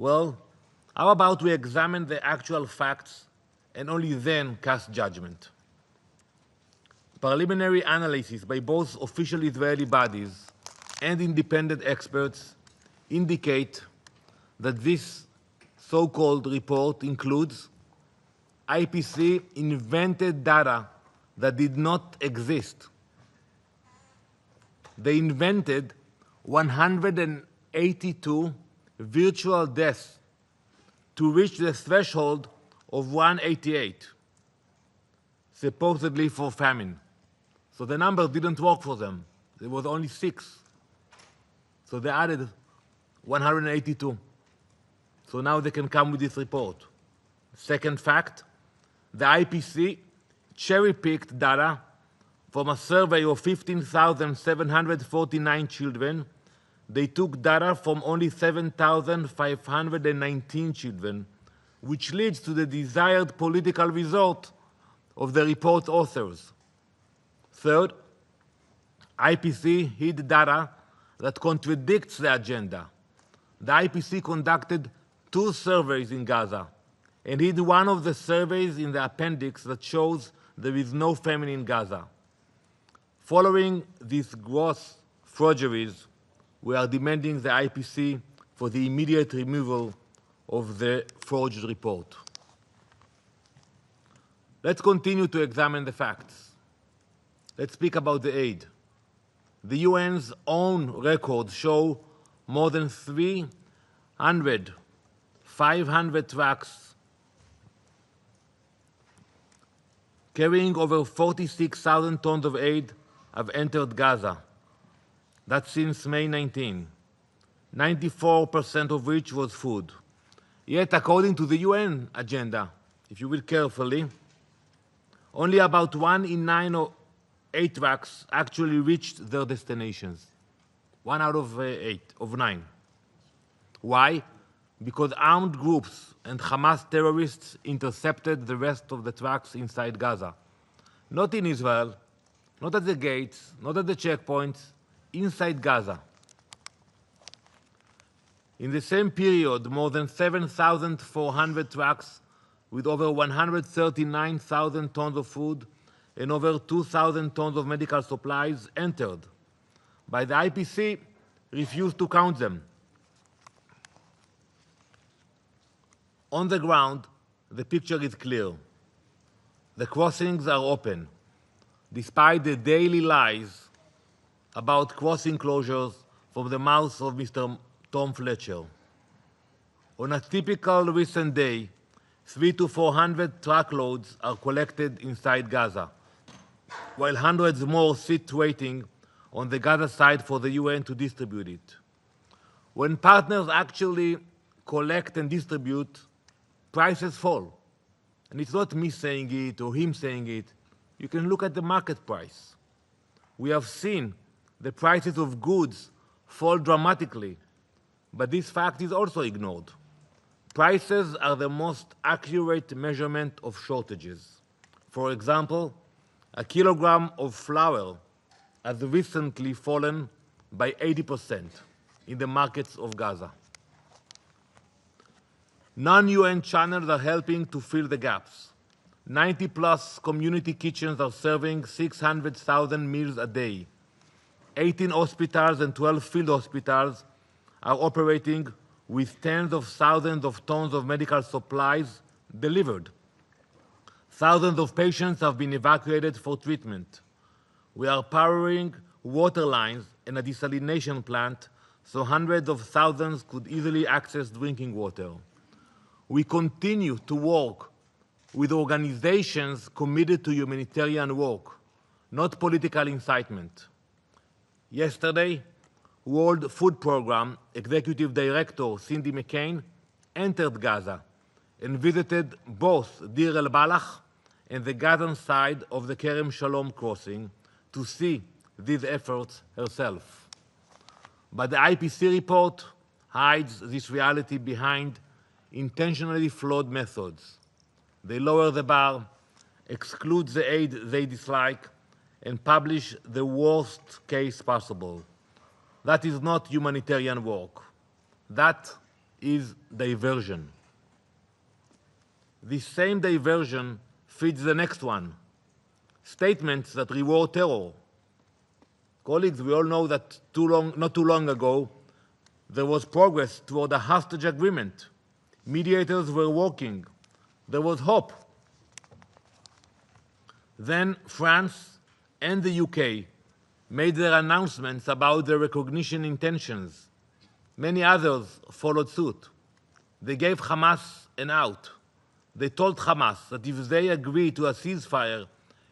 Well, how about we examine the actual facts and only then cast judgment? Preliminary analysis by both official Israeli bodies and independent experts indicate that this so-called report includes IPC invented data that did not exist. They invented 182 virtual deaths to reach the threshold of 188, supposedly for famine. So the numbers didn't work for them. There was only 6. So they added 182. So now they can come with this report. Second fact, the IPC cherry-picked data from a survey of 15,749 children. They took data from only 7,519 children, which leads to the desired political result of the report's authors. Third, IPC hid data that contradicts the agenda. The IPC conducted 2 surveys in Gaza and hid one of the surveys in the appendix that shows there is no famine in Gaza. Following these gross forgeries, we are demanding the IPC for the immediate removal of the forged report. Let's continue to examine the facts. Let's speak about the aid. The UN's own records show more than 500 trucks carrying over 46,000 tons of aid have entered Gaza. That's since May 19, 94% of which was food. Yet, according to the UN agenda, if you read carefully, only about 1 in 9 or 8 trucks actually reached their destinations. 1 out of 9. Why? Because armed groups and Hamas terrorists intercepted the rest of the trucks inside Gaza. Not in Israel, not at the gates, not at the checkpoints, inside Gaza. In the same period, more than 7,400 trucks with over 139,000 tons of food and over 2,000 tons of medical supplies entered. But the IPC refused to count them. On the ground, the picture is clear. The crossings are open, despite the daily lies about crossing closures from the mouth of Mr. Tom Fletcher. On a typical recent day, 300 to 400 truckloads are collected inside Gaza, while hundreds more sit waiting on the Gaza side for the UN to distribute it. When partners actually collect and distribute, prices fall. And it's not me saying it or him saying it. You can look at the market price. We have seen the prices of goods fall dramatically, but this fact is also ignored. Prices are the most accurate measurement of shortages. For example, a kilogram of flour has recently fallen by 80% in the markets of Gaza. Non-UN channels are helping to fill the gaps. 90-plus community kitchens are serving 600,000 meals a day. 18 hospitals and 12 field hospitals are operating with tens of thousands of tons of medical supplies delivered. Thousands of patients have been evacuated for treatment. We are powering water lines and a desalination plant so hundreds of thousands could easily access drinking water. We continue to work with organizations committed to humanitarian work, not political incitement. Yesterday, World Food Programme Executive Director Cindy McCain entered Gaza and visited both Deir el-Balach and the Gazan side of the Kerem Shalom crossing to see these efforts herself. But the IPC report hides this reality behind intentionally flawed methods. They lower the bar, exclude the aid they dislike, and publish the worst case possible. That is not humanitarian work. That is diversion. This same diversion feeds the next one, statements that reward terror. Colleagues, we all know that not too long ago, there was progress toward a hostage agreement. Mediators were working. There was hope. Then France and the UK made their announcements about their recognition intentions. Many others followed suit. They gave Hamas an out. They told Hamas that if they agree to a ceasefire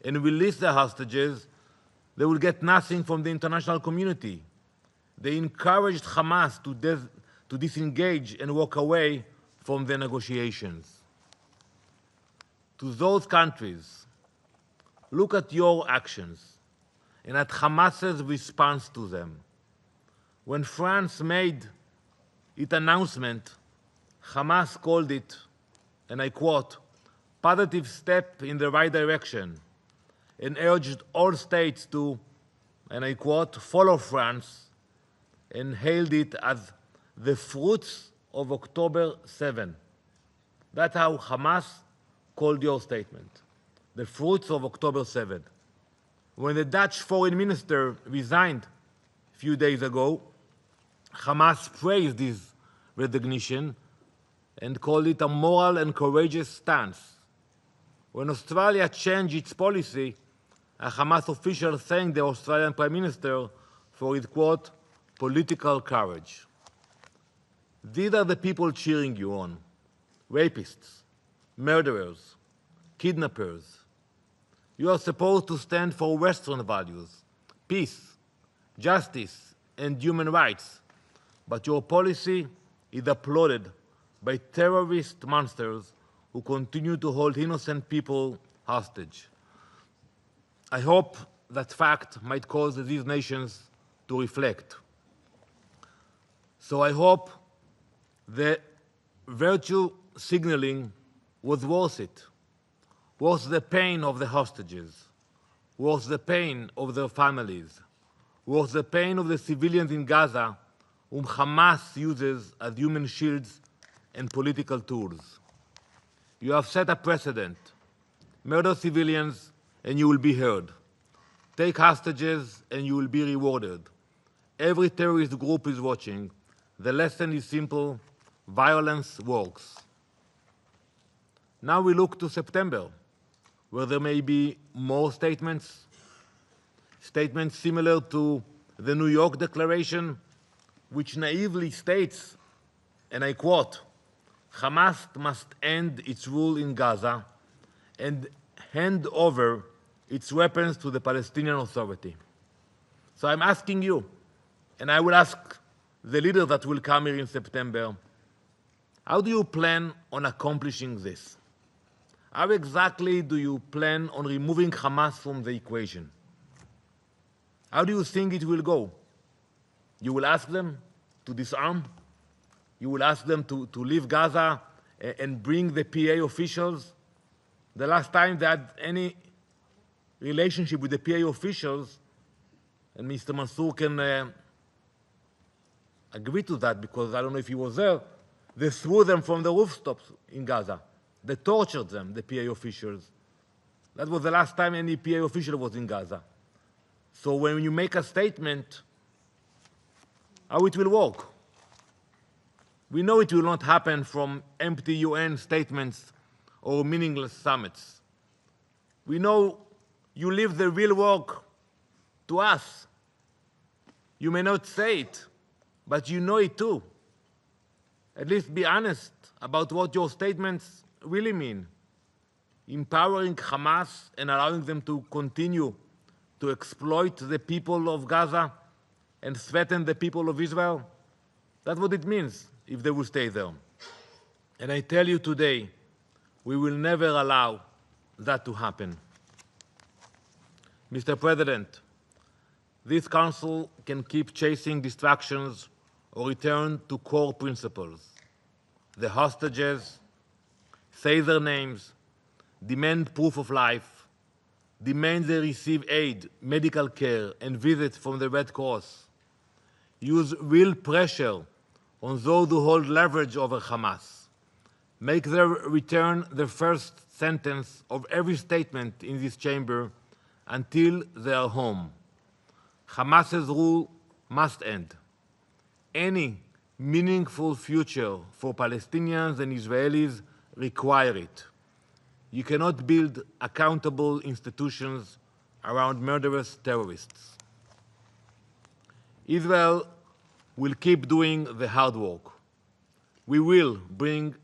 and release the hostages, they will get nothing from the international community. They encouraged Hamas to disengage and walk away from the negotiations. To those countries, look at your actions and at Hamas's response to them. When France made its announcement, Hamas called it, and I quote, "positive step in the right direction," and urged all states to, and I quote, "follow France," and hailed it as the fruits of October 7. That's how Hamas called your statement, the fruits of October 7. When the Dutch foreign minister resigned a few days ago, Hamas praised this recognition and called it a moral and courageous stance. When Australia changed its policy, a Hamas official thanked the Australian Prime Minister for his, quote, "political courage." These are the people cheering you on: rapists, murderers, kidnappers. You are supposed to stand for Western values, peace, justice, and human rights, but your policy is applauded by terrorist monsters who continue to hold innocent people hostage. I hope that fact might cause these nations to reflect. So I hope the virtue signaling was worth it, worth the pain of the hostages, worth the pain of their families, worth the pain of the civilians in Gaza whom Hamas uses as human shields and political tools. You have set a precedent. Murder civilians and you will be heard. Take hostages and you will be rewarded. Every terrorist group is watching. The lesson is simple: violence works. Now we look to September, where there may be more statements similar to the New York Declaration, which naively states, and I quote, "Hamas must end its rule in Gaza and hand over its weapons to the Palestinian Authority." So I'm asking you, and I will ask the leaders that will come here in September, how do you plan on accomplishing this? How exactly do you plan on removing Hamas from the equation? How do you think it will go? You will ask them to disarm? You will ask them to leave Gaza and bring the PA officials? The last time they had any relationship with the PA officials, and Mr. Mansour can agree to that because I don't know if he was there, they threw them from the rooftops in Gaza. They tortured them, the PA officials. That was the last time any PA official was in Gaza. So when you make a statement, how it will work? We know it will not happen from empty UN statements or meaningless summits. We know you leave the real work to us. You may not say it, but you know it too. At least be honest about what your statements really mean. Empowering Hamas and allowing them to continue to exploit the people of Gaza and threaten the people of Israel? That's what it means if they will stay there. And I tell you today, we will never allow that to happen. Mr. President, this Council can keep chasing distractions or return to core principles. The hostages, say their names, demand proof of life, demand they receive aid, medical care, and visits from the Red Cross. Use real pressure on those who hold leverage over Hamas. Make them return the first sentence of every statement in this chamber until they are home. Hamas's rule must end. Any meaningful future for Palestinians and Israelis require it. You cannot build accountable institutions around murderous terrorists. Israel will keep doing the hard work. We will bring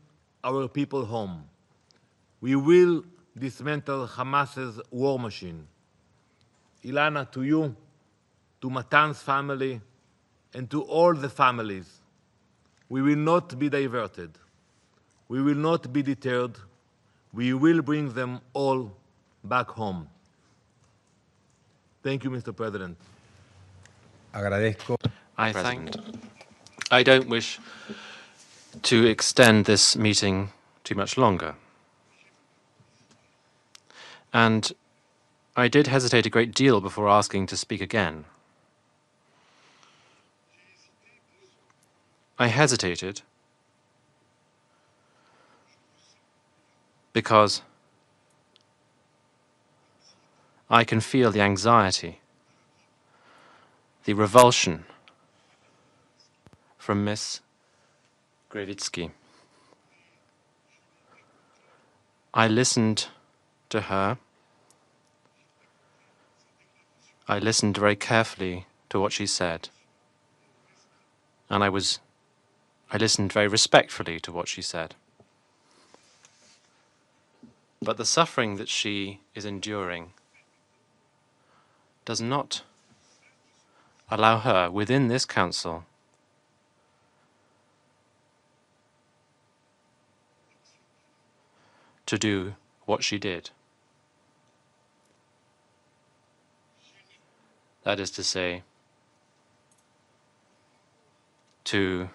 our people home. We will dismantle Hamas's war machine. Ilana, to you, to Matan's family, and to all the families, we will not be diverted. We will not be deterred. We will bring them all back home. Thank you, Mr. President. Agradezco. I don't wish to extend this meeting too much longer. And I did hesitate a great deal before asking to speak again. I hesitated because I can feel the anxiety, the revulsion from Miss Grevitsky. I listened to her. I listened very carefully to what she said. And I listened very respectfully to what she said. But the suffering that she is enduring does not allow her within this council to do what she did. That is to say, to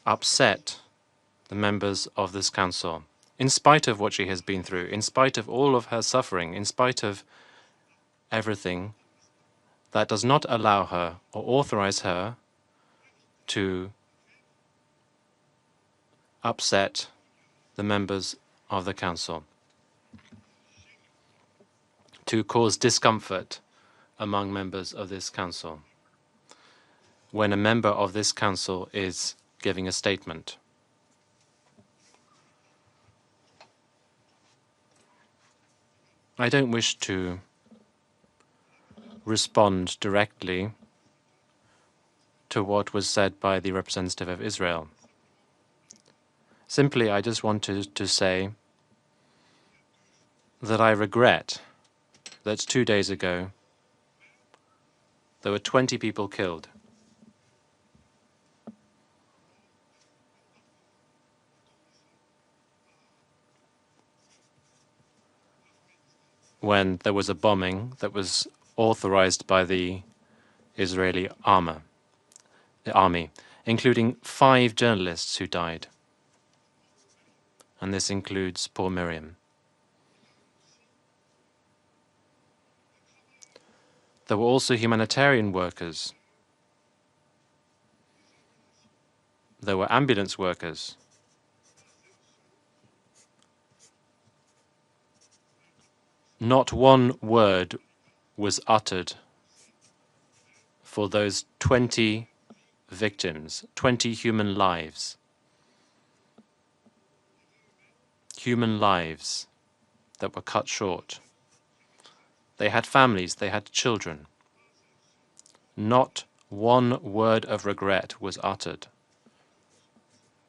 upset the members of this council, in spite of what she has been through, in spite of all of her suffering, in spite of everything. That does not allow her or authorize her to upset the members of the council, to cause discomfort among members of this council when a member of this council is giving a statement. I don't wish to respond directly to what was said by the representative of Israel. Simply, I just wanted to say that I regret that 2 days ago there were 20 people killed. When there was a bombing that was authorized by the Israeli army, including 5 journalists who died. And this includes poor Miriam. There were also humanitarian workers. There were ambulance workers. Not one word was uttered for those 20 victims, 20 human lives. Human lives that were cut short. They had families, they had children. Not one word of regret was uttered,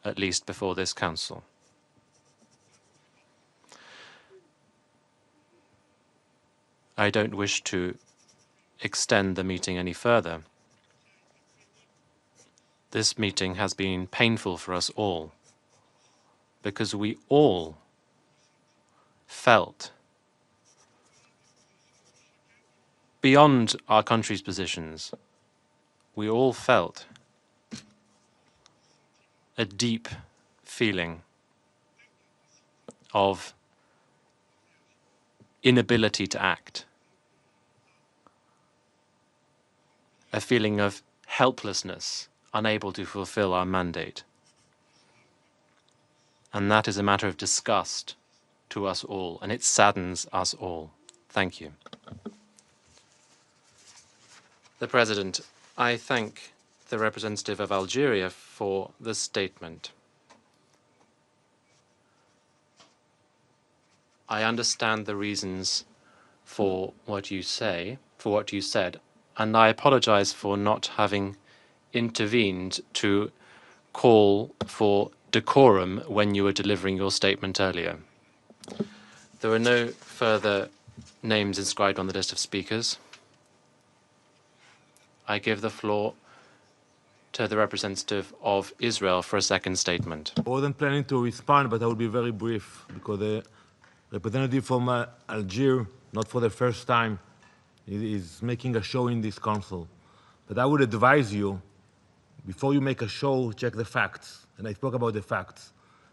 at least before this council. I don't wish to extend the meeting any further. This meeting has been painful for us all, because we all felt, beyond our country's positions, we all felt a deep feeling of inability to act, a feeling of helplessness, unable to fulfill our mandate. And that is a matter of disgust to us all, and it saddens us all. Thank you. The President, I thank the representative of Algeria for the statement. I understand the reasons for what you said, and I apologize for not having intervened to call for decorum when you were delivering your statement earlier. There are no further names inscribed on the list of speakers. I give the floor to the representative of Israel for a second statement. I wasn't planning to respond, but I will be very brief because the representative from Algeria, not for the first time, is making a show in this council. But I would advise you, before you make a show, check the facts. And I spoke about the facts.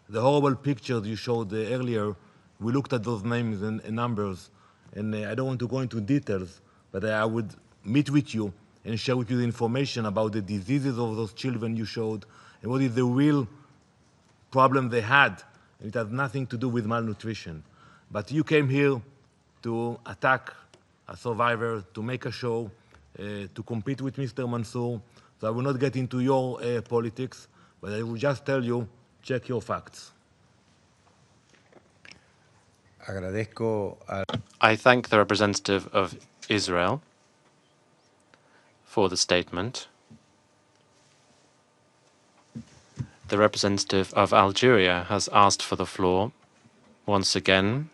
The horrible pictures you showed earlier, we looked at those names and numbers, and I don't want to go into details, but I would meet with you and share with you the information about the diseases of those children you showed and what is the real problem they had. And it has nothing to do with malnutrition. But you came here to attack a survivor, to make a show, to compete with Mr. Mansour. So I will not get into your politics, but I will just tell you, check your facts. I thank the representative of Israel for the statement. The representative of Algeria has asked for the floor once again.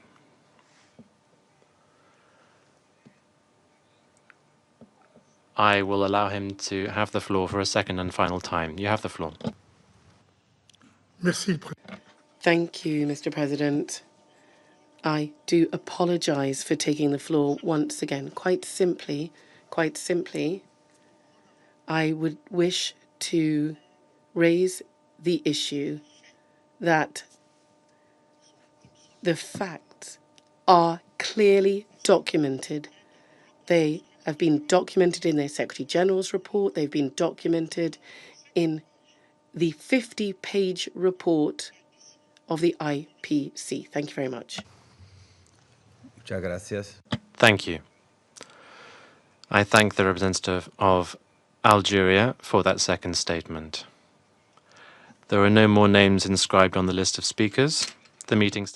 I will allow him to have the floor for a second and final time. You have the floor. Thank you, Mr. President. I do apologise for taking the floor once again. Quite simply, I would wish to raise the issue that the facts are clearly documented. They have been documented in their Secretary General's report. They've been documented in the 50-page report of the IPC. Thank you very much. Muchas gracias. Thank you. I thank the representative of Algeria for that second statement. There are no more names inscribed on the list of speakers. The meeting